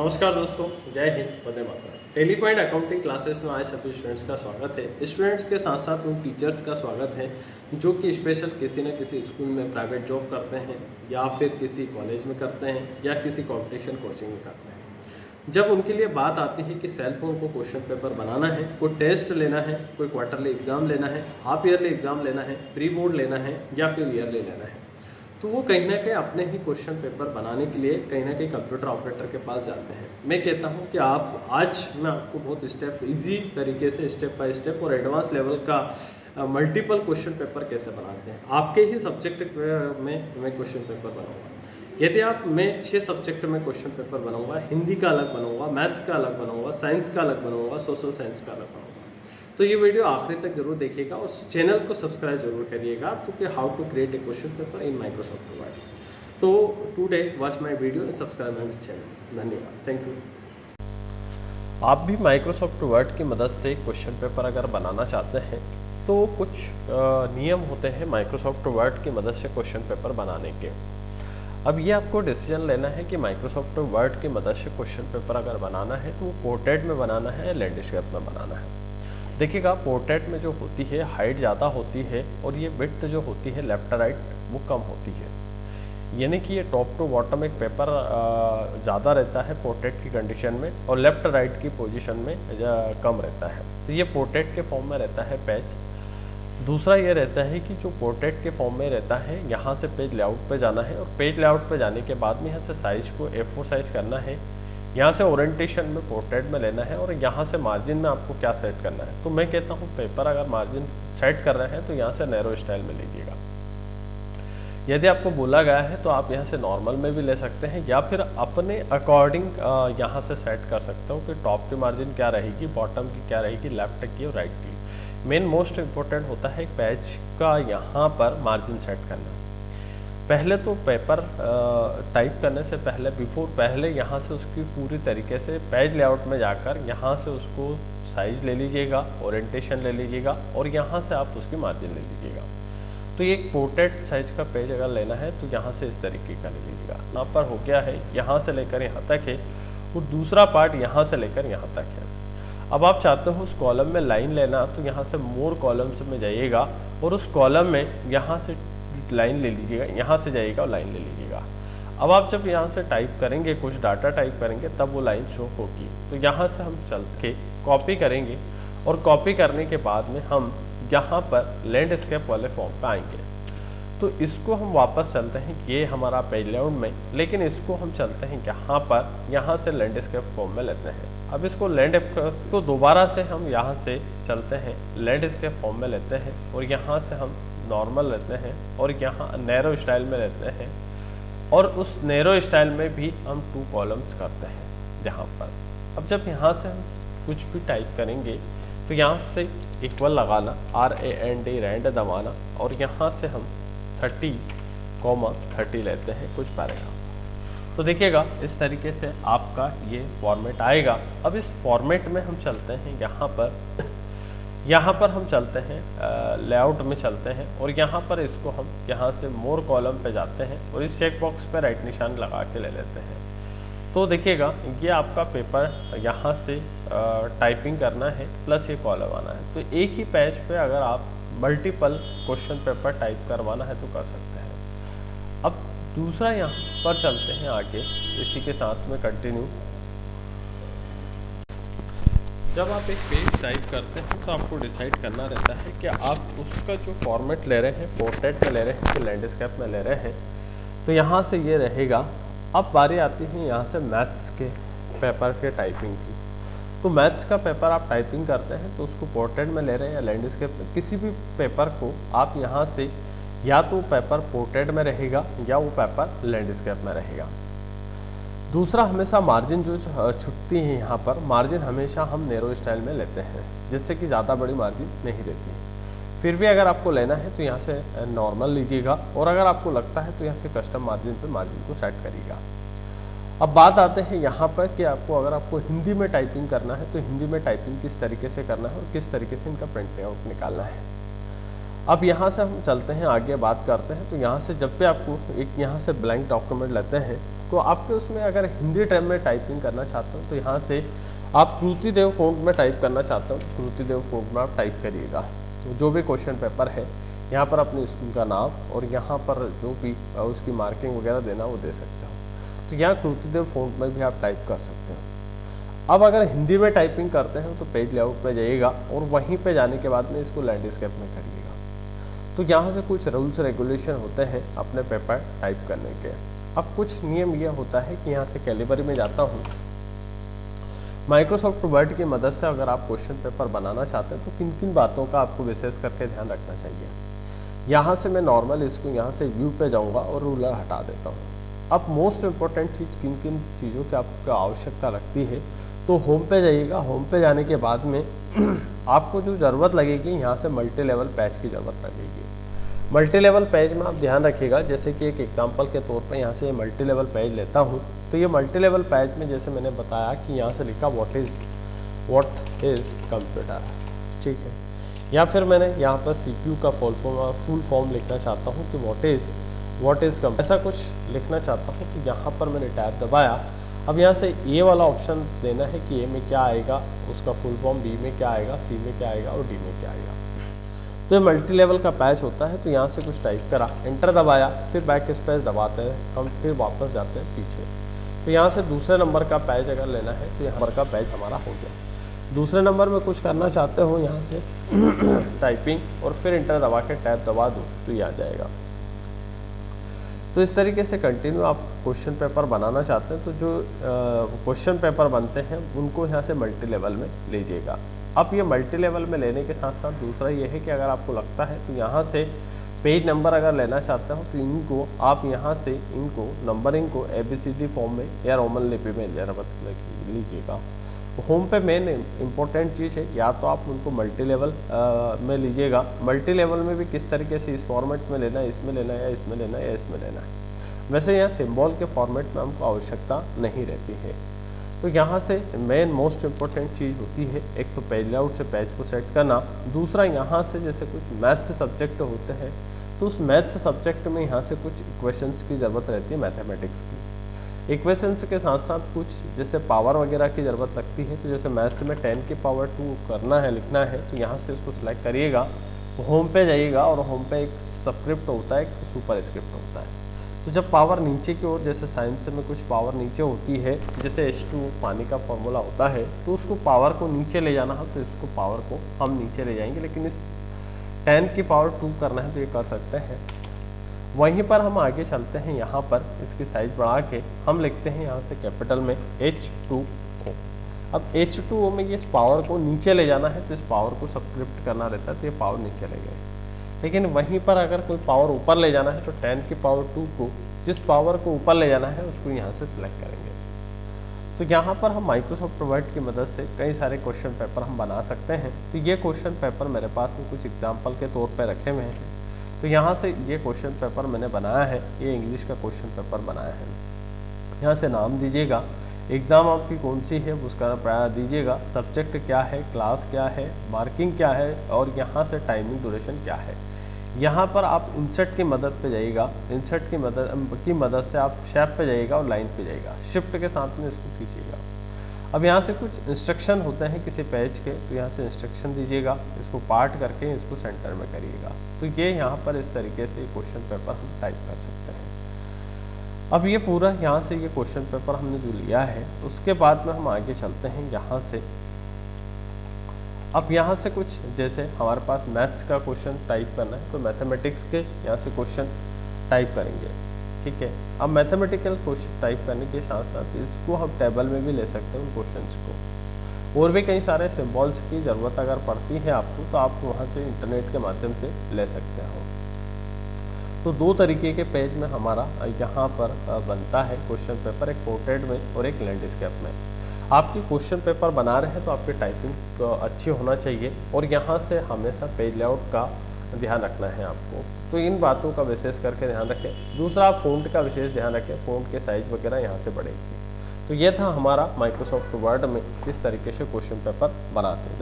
नमस्कार दोस्तों, जय Hind, Vande Mataram. Tele point accounting classes में आए सभी स्टूडेंट्स का स्वागत है। स्टूडेंट्स के साथ साथ उन टीचर्स का स्वागत है जो कि स्पेशल किसी न किसी स्कूल में प्राइवेट जॉब करते हैं या फिर किसी कॉलेज में करते हैं या किसी कंपटीशन कोचिंग में करते हैं। जब उनके लिए बात आती है कि सेल्फ उनको क्वेश्चन पेपर बनाना है, कोई टेस्ट लेना है, कोई क्वार्टरली एग्जाम लेना है, हाफ ईयरली एग्जाम लेना है, प्री बोर्ड लेना है या फिर ईयरली लेना है, तो वो कहीं ना कहीं अपने ही क्वेश्चन पेपर बनाने के लिए कहीं ना कहीं कंप्यूटर ऑपरेटर के पास जाते हैं। मैं कहता हूँ कि आप आज मैं आपको बहुत स्टेप इजी तरीके से स्टेप बाय स्टेप और एडवांस लेवल का मल्टीपल क्वेश्चन पेपर कैसे बनाते हैं आपके ही सब्जेक्ट में मैं क्वेश्चन पेपर बनाऊंगा। यदि आप मैं 6 सब्जेक्ट में क्वेश्चन पेपर बनाऊंगा, हिंदी का अलग बनाऊंगा, मैथ्स का अलग बनाऊंगा, साइंस का अलग बनाऊंगा, सोशल साइंस का अलग बनाऊंगा। तो ये वीडियो आखिरी तक जरूर देखिएगा और चैनल को सब्सक्राइब जरूर करिएगा तो कि how to create a question paper in Microsoft Word. तो today watch my video and subscribe my channel. धन्यवाद, थैंक यू। आप भी माइक्रोसॉफ्ट वर्ड की मदद से क्वेश्चन पेपर अगर बनाना चाहते हैं तो कुछ नियम होते हैं माइक्रोसॉफ्ट वर्ड की मदद से क्वेश्चन पेपर बनाने के। अब ये आपको डिसीजन लेना है कि माइक्रोसॉफ्ट वर्ड की मदद से क्वेश्चन पेपर अगर बनाना है तो वो पोर्ट्रेट में बनाना है या लैंडस्केप में बनाना है। देखिएगा, पोर्ट्रेट में जो होती है हाइट ज़्यादा होती है और ये विड्थ जो होती है लेफ्ट राइट वो कम होती है, यानी कि ये टॉप टू बॉटम एक पेपर ज़्यादा रहता है पोर्ट्रेट की कंडीशन में और लेफ्ट राइट की पोजीशन में कम रहता है। तो ये पोर्ट्रेट के फॉर्म में रहता है पेज। दूसरा ये रहता है कि जो पोर्ट्रेट के फॉर्म में रहता है यहाँ से पेज लेआउट पे जाना है और पेज लेआउट पे जाने के बाद में यहाँ से साइज़ को A4 साइज़ करना है, यहाँ से ओरिएंटेशन में पोर्ट्रेट में लेना है और यहाँ से मार्जिन में आपको क्या सेट करना है। तो मैं कहता हूँ पेपर अगर मार्जिन सेट कर रहे हैं तो यहाँ से नैरो स्टाइल में लीजिएगा। यदि आपको बोला गया है तो आप यहाँ से नॉर्मल में भी ले सकते हैं या फिर अपने अकॉर्डिंग यहाँ से सेट कर सकते हो कि टॉप की मार्जिन क्या रहेगी, बॉटम की क्या रहेगी, लेफ्ट की और राइट की। मेन मोस्ट इम्पोर्टेंट होता है पेज का यहाँ पर मार्जिन सेट करना। पहले तो पेपर टाइप करने से पहले यहाँ से उसकी पूरी तरीके से पेज लेआउट में जाकर यहाँ से उसको साइज ले लीजिएगा, ओरिएंटेशन ले लीजिएगा और यहाँ से आप उसकी मार्जिन ले लीजिएगा। तो ये एक पोर्ट्रेट साइज का पेज अगर लेना है तो यहाँ से इस तरीके का ले लीजिएगा। यहाँ पर हो गया है, यहाँ से लेकर यहाँ तक है और दूसरा पार्ट यहाँ से लेकर यहाँ तक है। अब आप चाहते हो उस कॉलम में लाइन लेना तो यहाँ से मोर कॉलम्स में जाइएगा और उस कॉलम में यहाँ से लाइन ले लीजिएगा, यहाँ से जाइएगा और लाइन ले लीजिएगा। अब आप जब यहाँ से टाइप करेंगे, कुछ डाटा टाइप करेंगे, तब वो लाइन शो होगी। तो यहाँ से हम चल के कॉपी करेंगे और कॉपी करने के बाद में हम यहाँ पर लैंडस्केप वाले फॉर्म पे आएंगे। तो इसको हम वापस चलते हैं, ये हमारा पेज लेआउट में, लेकिन इसको हम चलते हैं यहाँ पर, यहाँ से लैंडस्केप फॉर्म में लेते हैं। अब इसको लैंडस्केप को दोबारा से हम यहाँ से चलते हैं, लैंडस्केप फॉर्म में लेते हैं और यहाँ से हम नॉर्मल लेते हैं और यहाँ नैरो स्टाइल में लेते हैं और उस नैरो स्टाइल में भी हम 2 कॉलम्स करते हैं यहाँ पर। अब जब यहाँ से हम कुछ भी टाइप करेंगे तो यहाँ से इक्वल लगाना, RAND रैंड दबाना और यहाँ से हम 30, लेते हैं कुछ पैराग्राफ। तो देखिएगा इस तरीके से आपका ये फॉर्मेट आएगा। अब इस फॉर्मेट में हम चलते हैं यहाँ पर हम चलते हैं लेआउट में चलते हैं और यहाँ पर इसको हम यहाँ से मोर कॉलम पे जाते हैं और इस चेक बॉक्स पे राइट निशान लगा के ले लेते हैं। तो देखिएगा ये आपका पेपर यहाँ से टाइपिंग करना है प्लस ये कॉलम आना है। तो एक ही पेज पे अगर आप मल्टीपल क्वेश्चन पेपर टाइप करवाना है तो कर सकते हैं। अब दूसरा यहाँ पर चलते हैं आगे, इसी के साथ में कंटिन्यू। जब आप एक पेज टाइप करते हैं तो आपको डिसाइड करना रहता है कि आप उसका जो फॉर्मेट ले रहे हैं, पोर्ट्रेट में ले रहे हैं कि लैंडस्केप में ले रहे हैं। तो यहाँ से ये रहेगा। अब बारी आती है यहाँ से मैथ्स के पेपर के टाइपिंग की। तो मैथ्स का पेपर आप टाइपिंग करते हैं तो उसको पोर्ट्रेट में ले रहे हैं या लैंडस्केप में, किसी भी पेपर को आप यहाँ से या तो पेपर पोर्ट्रेट में रहेगा या वो पेपर लैंडस्केप में रहेगा। दूसरा, हमेशा मार्जिन जो छुटती है यहाँ पर, मार्जिन हमेशा हम नैरो स्टाइल में लेते हैं जिससे कि ज़्यादा बड़ी मार्जिन नहीं रहती है। फिर भी अगर आपको लेना है तो यहाँ से नॉर्मल लीजिएगा और अगर आपको लगता है तो यहाँ से कस्टम मार्जिन पे मार्जिन को सेट करिएगा। अब बात आते हैं यहाँ पर कि अगर आपको हिंदी में टाइपिंग करना है तो हिंदी में टाइपिंग किस तरीके से करना है और किस तरीके से इनका प्रिंट आउट निकालना है। अब यहाँ से हम चलते हैं आगे, बात करते हैं। तो यहाँ से जब भी आपको एक यहाँ से ब्लैंक डॉक्यूमेंट लेते हैं तो आपके उसमें अगर हिंदी टर्म में टाइपिंग करना चाहते हो तो यहाँ से आप कृतिदेव फ़ॉन्ट में टाइप करना चाहते हो तो कृतिदेव फ़ॉन्ट में आप टाइप करिएगा। तो जो भी क्वेश्चन पेपर है यहाँ पर अपने स्कूल का नाम और यहाँ पर जो भी उसकी मार्किंग वगैरह देना वो दे सकते हो। तो यहाँ कृतिदेव फ़ॉन्ट में भी आप टाइप कर सकते हो। अब अगर हिंदी में टाइपिंग करते हैं तो पेज लेआउट पे जाइएगा और वहीं पे जाने के बाद में इसको लैंडस्केप में करिएगा। तो यहाँ से कुछ रूल्स रेगुलेशन होते हैं अपने पेपर टाइप करने के। अब कुछ नियम यह होता है कि यहाँ से कैलिबरी में जाता हूँ। माइक्रोसॉफ्ट वर्ड की मदद से अगर आप क्वेश्चन पेपर बनाना चाहते हैं तो किन किन बातों का आपको विशेष करके ध्यान रखना चाहिए। यहाँ से मैं नॉर्मल इसको यहाँ से व्यू पे जाऊँगा और रूलर हटा देता हूँ। अब मोस्ट इम्पोर्टेंट चीज़ किन किन चीज़ों की आपको आवश्यकता लगती है तो होम पे जाइएगा। होम पे जाने के बाद में आपको जो ज़रूरत लगेगी यहाँ से मल्टी लेवल पैच की ज़रूरत लगेगी। मल्टी लेवल पैच में आप ध्यान रखिएगा, जैसे कि एक एग्जांपल के तौर पे यहाँ से मल्टी लेवल पैच लेता हूँ तो ये मल्टी लेवल पैच में जैसे मैंने बताया कि यहाँ से लिखा व्हाट इज़ कंप्यूटर, ठीक है। या फिर मैंने यहाँ पर CPU का फुल फॉर्म लिखना चाहता हूँ कि व्हाट इज़ कंप्यूटर, ऐसा कुछ लिखना चाहता हूँ तो यहाँ पर मैंने टैब दबाया। अब यहाँ से ए वाला ऑप्शन देना है कि ए में क्या आएगा, उसका फुल फॉर्म, बी में क्या आएगा, सी में क्या आएगा और डी में क्या आएगा। तो ये मल्टी लेवल का पैच होता है। तो यहाँ से कुछ टाइप करा, एंटर दबाया, फिर बैक स्पेस दबाते हैं हम, फिर वापस जाते हैं पीछे। तो यहाँ से दूसरे नंबर का पैच अगर लेना है तो यहाँ पर का पैच हमारा हो गया। दूसरे नंबर में कुछ करना चाहते हो यहाँ से टाइपिंग और फिर एंटर दबा के टैब दबा दो तो ये आ जाएगा। तो इस तरीके से कंटिन्यू आप क्वेश्चन पेपर बनाना चाहते हैं तो जो क्वेश्चन पेपर बनते हैं उनको यहाँ से मल्टी लेवल में लीजिएगा। अब ये मल्टी लेवल में लेने के साथ साथ दूसरा ये है कि अगर आपको लगता है तो यहाँ से पेज नंबर अगर लेना चाहते हो तो इनको आप यहाँ से इनको नंबरिंग को ABCD फॉर्म में या रोमन लिपि में लीजिएगा। होम पे मेन इम्पोर्टेंट चीज़ है, या तो आप उनको मल्टी लेवल में लीजिएगा। मल्टी लेवल में भी किस तरीके से इस फॉर्मेट में लेना है, इसमें लेना है या इसमें लेना है या इसमें लेना है। वैसे यहाँ सिंबल के फॉर्मेट में हमको आवश्यकता नहीं रहती है। तो यहाँ से मेन मोस्ट इम्पोर्टेंट चीज़ होती है, एक तो पेज लेआउट से पेज को सेट करना, दूसरा यहाँ से जैसे कुछ मैथ्स सब्जेक्ट होते हैं तो उस मैथ्स सब्जेक्ट में यहाँ से कुछ इक्वेशंस की ज़रूरत रहती है, मैथमेटिक्स की। इक्वेशंस के साथ साथ कुछ जैसे पावर वगैरह की ज़रूरत लगती है। तो जैसे मैथ्स में 10 की पावर 2 करना है, लिखना है, तो यहाँ से उसको सिलेक्ट करिएगा, होम पे जाइएगा और होम पे एक सबस्क्रिप्ट होता है, एक सुपर स्क्रिप्ट होता है। तो जब पावर नीचे की ओर, जैसे साइंस में कुछ पावर नीचे होती है, जैसे H2 पानी का फॉर्मूला होता है, तो उसको पावर को नीचे ले जाना है तो इसको पावर को हम नीचे ले जाएंगे। लेकिन इस 10 की पावर 2 करना है तो ये कर सकते हैं। वहीं पर हम आगे चलते हैं, यहाँ पर इसकी साइज बढ़ा के हम लिखते हैं यहाँ से कैपिटल में H2O। अब H2O में ये इस पावर को नीचे ले जाना है तो इस पावर को सबस्क्रिप्ट करना रहता है, तो ये पावर नीचे ले गए। लेकिन वहीं पर अगर कोई पावर ऊपर ले जाना है तो 10 की पावर 2 को, जिस पावर को ऊपर ले जाना है उसको यहाँ से सिलेक्ट करेंगे। तो यहाँ पर हम माइक्रोसॉफ्ट वर्ड की मदद से कई सारे क्वेश्चन पेपर हम बना सकते हैं। तो ये क्वेश्चन पेपर मेरे पास में कुछ एग्जाम्पल के तौर पर रखे हुए हैं। तो यहाँ से ये क्वेश्चन पेपर मैंने बनाया है, ये इंग्लिश का क्वेश्चन पेपर बनाया है। यहाँ से नाम दीजिएगा, एग्ज़ाम आपकी कौन सी है उसका दीजिएगा, सब्जेक्ट क्या है, क्लास क्या है, मार्किंग क्या है और यहाँ से टाइमिंग ड्यूरेशन क्या है। यहाँ पर आप इंसर्ट की मदद पे जाइएगा, इंसर्ट की मदद से आप शेप पे जाइएगा और लाइन पे जाइएगा, शिफ्ट के साथ में इसको खींचिएगा। अब यहाँ से कुछ इंस्ट्रक्शन होते हैं किसी पेज के, तो यहाँ से इंस्ट्रक्शन दीजिएगा, इसको पार्ट करके इसको सेंटर में करिएगा। तो ये यहाँ पर इस तरीके से क्वेश्चन पेपर हम टाइप कर सकते हैं। अब ये पूरा यहाँ से ये क्वेश्चन पेपर हमने जो लिया है, उसके बाद में हम आगे चलते हैं यहाँ से। अब यहाँ से कुछ जैसे हमारे पास मैथ्स का क्वेश्चन टाइप करना है तो मैथमेटिक्स के यहाँ से क्वेश्चन टाइप करेंगे, ठीक है। अब मैथमेटिकल क्वेश्चन टाइप करने के साथ साथ इसको हम टेबल में भी ले सकते हैं उन क्वेश्चंस को। और भी कई सारे सिंबल्स की ज़रूरत अगर पड़ती है आपको तो आप वहाँ से इंटरनेट के माध्यम से ले सकते हो। तो दो तरीके के पेज में हमारा यहाँ पर बनता है क्वेश्चन पेपर, एक पोर्ट्रेट में और एक लैंडस्केप में। आपकी क्वेश्चन पेपर बना रहे हैं तो आपकी टाइपिंग अच्छी होना चाहिए और यहाँ से हमेशा पेज लेआउट का ध्यान रखना है आपको। तो इन बातों का विशेष करके ध्यान रखें। दूसरा, फ़ॉन्ट का विशेष ध्यान रखें, फ़ॉन्ट के साइज़ वगैरह यहाँ से बढ़ेगी। तो ये था हमारा माइक्रोसॉफ्ट वर्ड में किस तरीके से क्वेश्चन पेपर बनाते हैं।